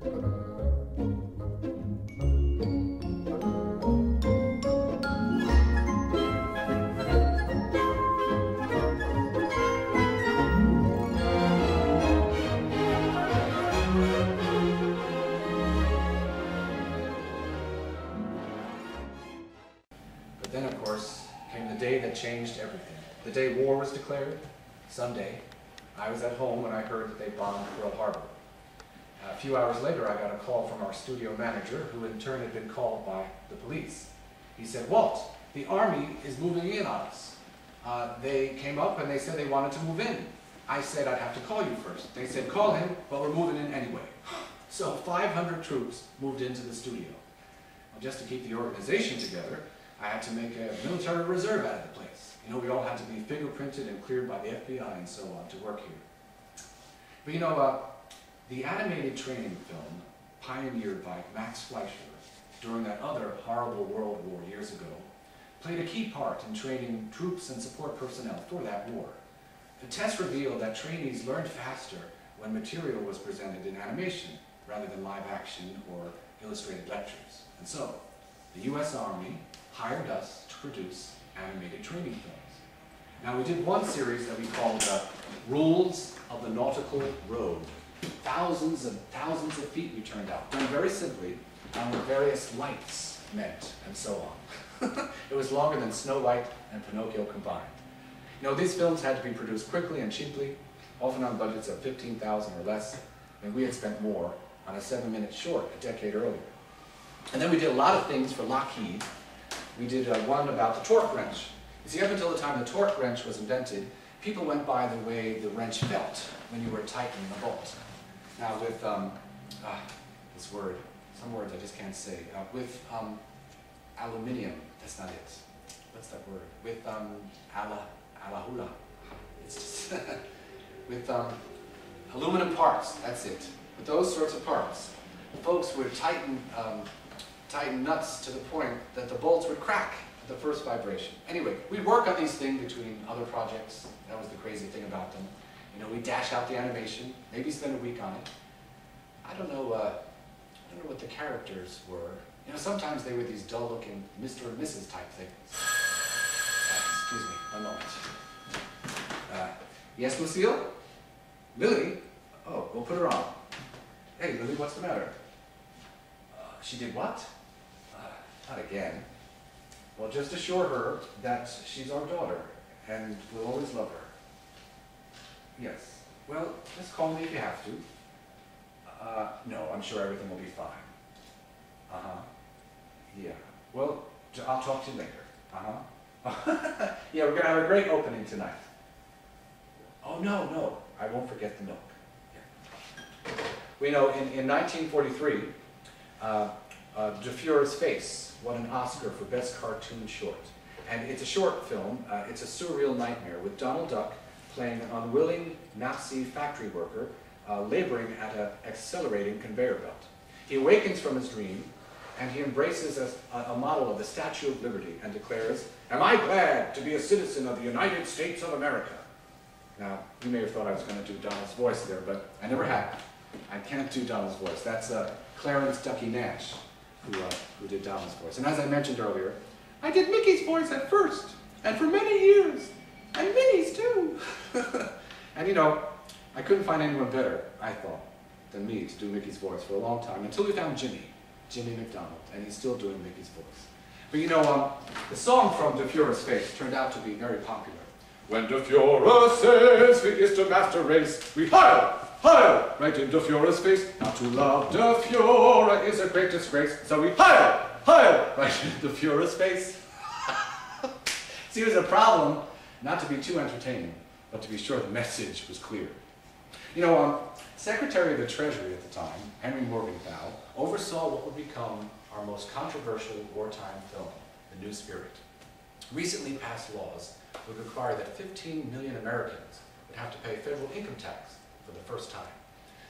Then, of course, came the day that changed everything. The day war was declared, Sunday. I was at home when I heard that they bombed Pearl Harbor. A few hours later, I got a call from our studio manager, who in turn had been called by the police. He said, "Walt, the Army is moving in on us. They came up and they said they wanted to move in." I said, "I'd have to call you first." They said, "Call him, but we're moving in anyway." So 500 troops moved into the studio. Well, just to keep the organization together, I had to make a military reserve out of the place. You know, we all had to be fingerprinted and cleared by the FBI and so on to work here. But you know, the animated training film, pioneered by Max Fleischer during that other horrible World War years ago, played a key part in training troops and support personnel for that war. The tests revealed that trainees learned faster when material was presented in animation rather than live action or illustrated lectures. And so, the US Army hired us to produce animated training films. Now, we did one series that we called Rules of the Nautical Road. Thousands and thousands of feet we turned out, done very simply on what various lights meant, and so on. It was longer than Snow White and Pinocchio combined. You know, these films had to be produced quickly and cheaply, often on budgets of $15,000 or less, and we had spent more on a 7-minute short a decade earlier. And then we did a lot of things for Lockheed. We did one about the torque wrench. You see, up until the time the torque wrench was invented, people went by the way the wrench felt when you were tightening the bolt. Now with, this word, some words I just can't say, with aluminium, that's not it. What's that word? With alahula. It's just, with aluminum parts, that's it. With those sorts of parts, folks would tighten nuts to the point that the bolts would crack at the first vibration. Anyway, we'd work on these things between other projects. That was the crazy thing about them. You know, we'd dash out the animation, maybe spend a week on it. I don't know what the characters were. You know, sometimes they were these dull-looking Mr. and Mrs. type things. Excuse me, one moment. Yes, Lucille? Lily? Oh, we'll put her on. Hey, Lily, what's the matter? She did what? Not again. Well, just assure her that she's our daughter, and we'll always love her. Yes. Well, just call me if you have to. No, I'm sure everything will be fine. Uh-huh. Yeah. Well, I'll talk to you later. Uh-huh. Yeah, we're going to have a great opening tonight. Oh, no, I won't forget the milk. Yeah. We know in 1943, De Fure's Face won an Oscar for Best Cartoon Short. And it's a short film. It's a surreal nightmare with Donald Duck playing an unwilling Nazi factory worker laboring at an accelerating conveyor belt. He awakens from his dream and he embraces a model of the Statue of Liberty and declares, "Am I glad to be a citizen of the United States of America?" Now, you may have thought I was going to do Donald's voice there, but I never have. I can't do Donald's voice. That's Clarence Ducky Nash who did Donald's voice. And as I mentioned earlier, I did Mickey's voice at first, and for many years, and Minnie's too. And you know, I couldn't find anyone better, I thought, than me to do Mickey's voice for a long time, until we found Jimmy McDonald, and he's still doing Mickey's voice. But you know, the song from De Fure's Face turned out to be very popular. When De Fure says we is to master race, we heil, heil, right in De Fure's face. Not to love De Fure is a great disgrace, so we heil, heil, right in De Fure's face. See, it was a problem not to be too entertaining, but to be sure the message was clear. You know, Secretary of the Treasury at the time, Henry Morgenthau, oversaw what would become our most controversial wartime film, The New Spirit. Recently passed laws would require that 15 million Americans would have to pay federal income tax for the first time.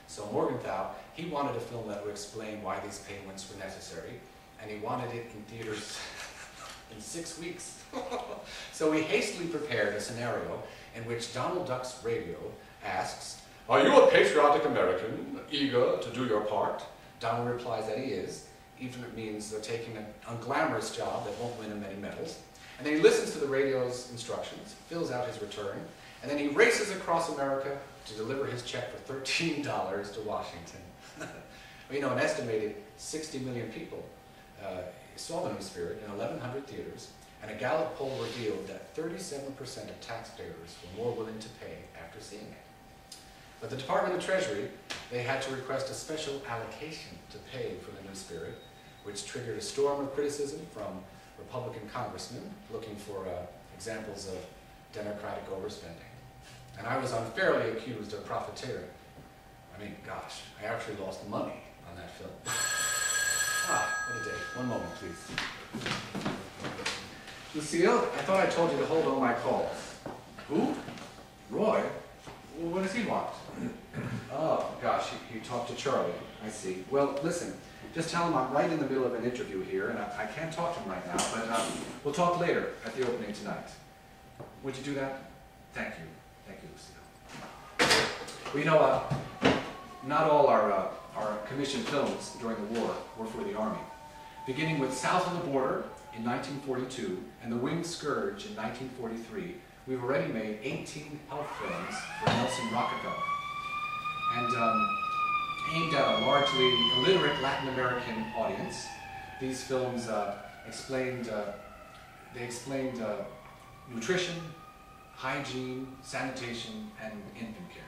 So Morgenthau, he wanted a film that would explain why these payments were necessary, and he wanted it in theaters in 6 weeks. So we hastily prepared a scenario in which Donald Duck's radio asks, "Are you a patriotic American, eager to do your part? Donald replies that he is, even if it means taking an unglamorous job that won't win him many medals. And then he listens to the radio's instructions, fills out his return, and then he races across America to deliver his check for $13 to Washington. Well, you know, an estimated 60 million people saw the new Spirit in 1,100 theaters, and a Gallup poll revealed that 37% of taxpayers were more willing to pay after seeing it. But the Department of Treasury, they had to request a special allocation to pay for the new Spirit, which triggered a storm of criticism from Republican congressmen looking for examples of Democratic overspending. And I was unfairly accused of profiteering. I mean, gosh, I actually lost money on that film. What a day. One moment, please. Lucille, I thought I told you to hold all my calls. Who? Roy? Well, what does he want? Oh, gosh, he talked to Charlie. I see. Well, listen, just tell him I'm right in the middle of an interview here, and I can't talk to him right now, but we'll talk later at the opening tonight. Would you do that? Thank you. Thank you, Lucille. Well, you know, not all our commissioned films during the war were for the Army. Beginning with South of the Border in 1942 and The Winged Scourge in 1943, we've already made 18 health films for Nelson Rockefeller. And aimed at a largely illiterate Latin American audience, these films explained nutrition, hygiene, sanitation, and infant care.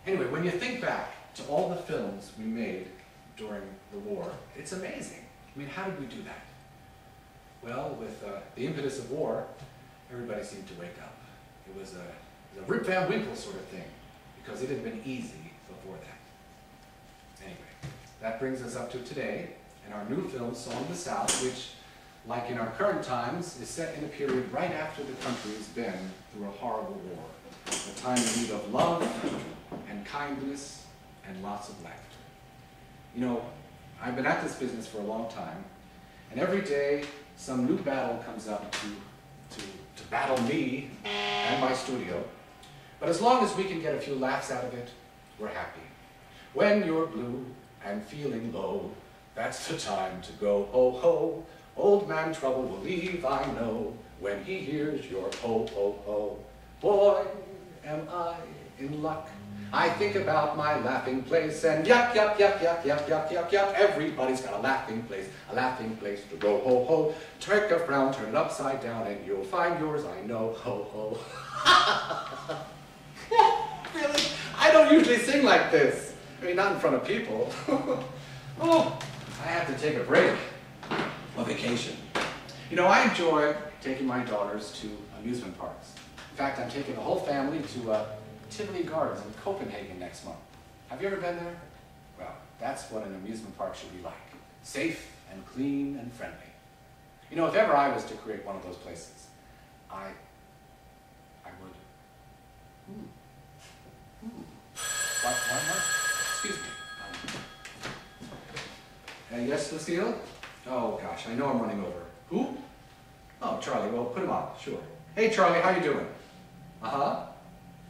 Anyway, when you think back to all the films we made during the war, it's amazing. I mean, how did we do that? Well, with the impetus of war, everybody seemed to wake up. It was a Rip Van Winkle sort of thing, because it had been easy before that. Anyway, that brings us up to today, and our new film, Song of the South, which, like in our current times, is set in a period right after the country's been through a horrible war. A time in need of love and kindness and lots of laughter. You know, I've been at this business for a long time, and every day some new battle comes up to battle me and my studio. But as long as we can get a few laughs out of it, we're happy. When you're blue and feeling low, that's the time to go ho ho. Old man Trouble will leave, I know, when he hears your ho ho ho. Boy, am I in luck. I think about my laughing place and yuck, yuck, yuck, yuck, yuck, yuck, yuck, yuck. Everybody's got a laughing place to go ho ho. Take a frown, turn it upside down, and you'll find yours, I know, ho ho. Really? I don't usually sing like this. I mean, not in front of people. Oh, I have to take a break. A vacation. You know, I enjoy taking my daughters to amusement parks. In fact, I'm taking the whole family to Tivoli Gardens in Copenhagen next month. Have you ever been there? Well, that's what an amusement park should be like. Safe and clean and friendly. You know, if ever I was to create one of those places, I would... What? Excuse me. Yes, Lucille? Oh, gosh, I know I'm running over. Who? Oh, Charlie. Well, put him on. Sure. Hey, Charlie, how you doing? Uh-huh.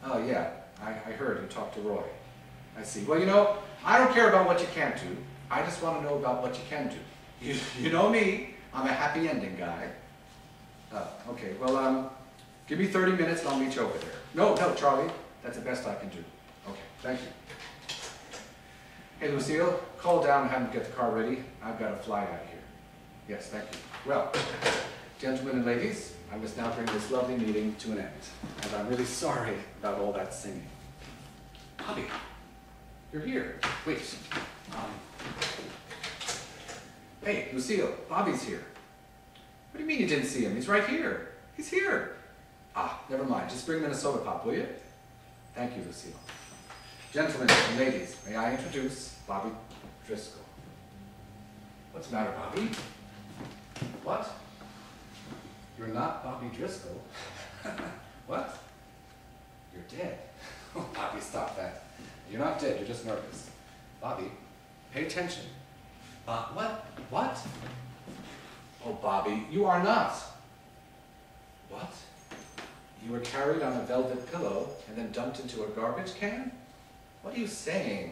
Oh, yeah. I heard you talked to Roy. I see. Well, you know, I don't care about what you can't do. I just want to know about what you can do. You know me. I'm a happy ending guy. Oh, okay. Well, give me 30 minutes and I'll meet you over there. No, Charlie. That's the best I can do. Okay, thank you. Hey, Lucille, call down and have them get the car ready. I've got to fly out of here. Yes, thank you. Well, gentlemen and ladies, I must now bring this lovely meeting to an end. And I'm really sorry about all that singing. Bobby, you're here. Wait. Hey, Lucille, Bobby's here. What do you mean you didn't see him? He's right here. He's here. Ah, never mind. Just bring him in a soda pop, will you? Thank you, Lucille. Gentlemen and ladies, may I introduce Bobby Driscoll. What's the matter, Bobby? What? You're not Bobby Driscoll. What? You're dead. Oh, Bobby, stop that. You're not dead, you're just nervous. Bobby, pay attention. What? What? Oh, Bobby, you are not. What? You were carried on a velvet pillow and then dumped into a garbage can? What are you saying?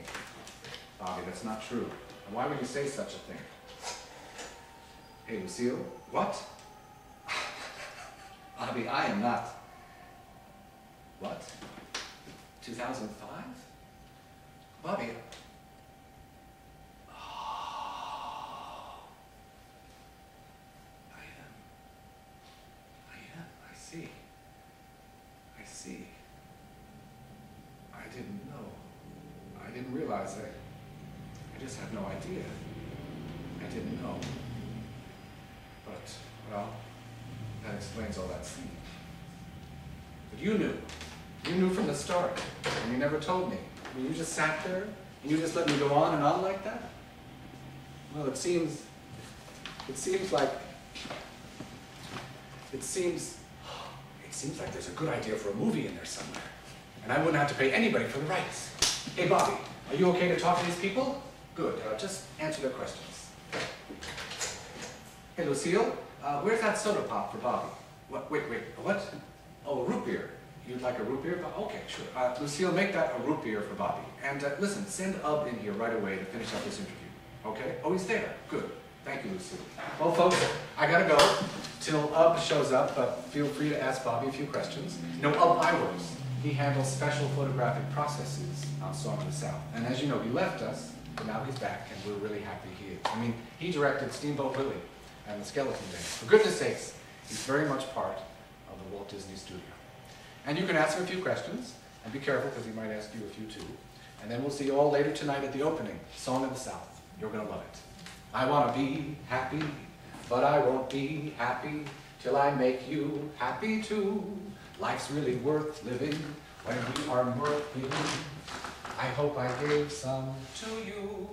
Bobby, that's not true. Why would you say such a thing? Hey, Lucille, what? Bobby, I am not. What? 2005? Bobby. Oh. I see. I see. I didn't know. I didn't realize that. I just had no idea. I didn't know. But, well, that explains all that scene. But you knew. You knew from the start, and you never told me. I mean, you just sat there, and you just let me go on and on like that? Well, it seems like there's a good idea for a movie in there somewhere. And I wouldn't have to pay anybody for the rights. Hey, Bobby, are you okay to talk to these people? Good, just answer their questions. Hey, Lucille, where's that soda pop for Bobby? What, wait, what? Oh, a root beer. You'd like a root beer? Okay, sure. Lucille, make that a root beer for Bobby. And listen, send Ub in here right away to finish up this interview. Okay? Oh, he's there. Good. Thank you, Lucille. Well, folks, I gotta go till Ub shows up, but feel free to ask Bobby a few questions. No, Ub Iworks. He handles special photographic processes on Song of the South. And as you know, he left us, but now he's back, and we're really happy he is. I mean, he directed Steamboat Willie and The Skeleton Dance. For goodness sakes, he's very much part of the Walt Disney studio. And you can ask him a few questions, and be careful because he might ask you a few too. And then we'll see you all later tonight at the opening, Song of the South. You're gonna love it. I wanna be happy, but I won't be happy till I make you happy too. Life's really worth living when we are worth giving. I hope I gave some to you.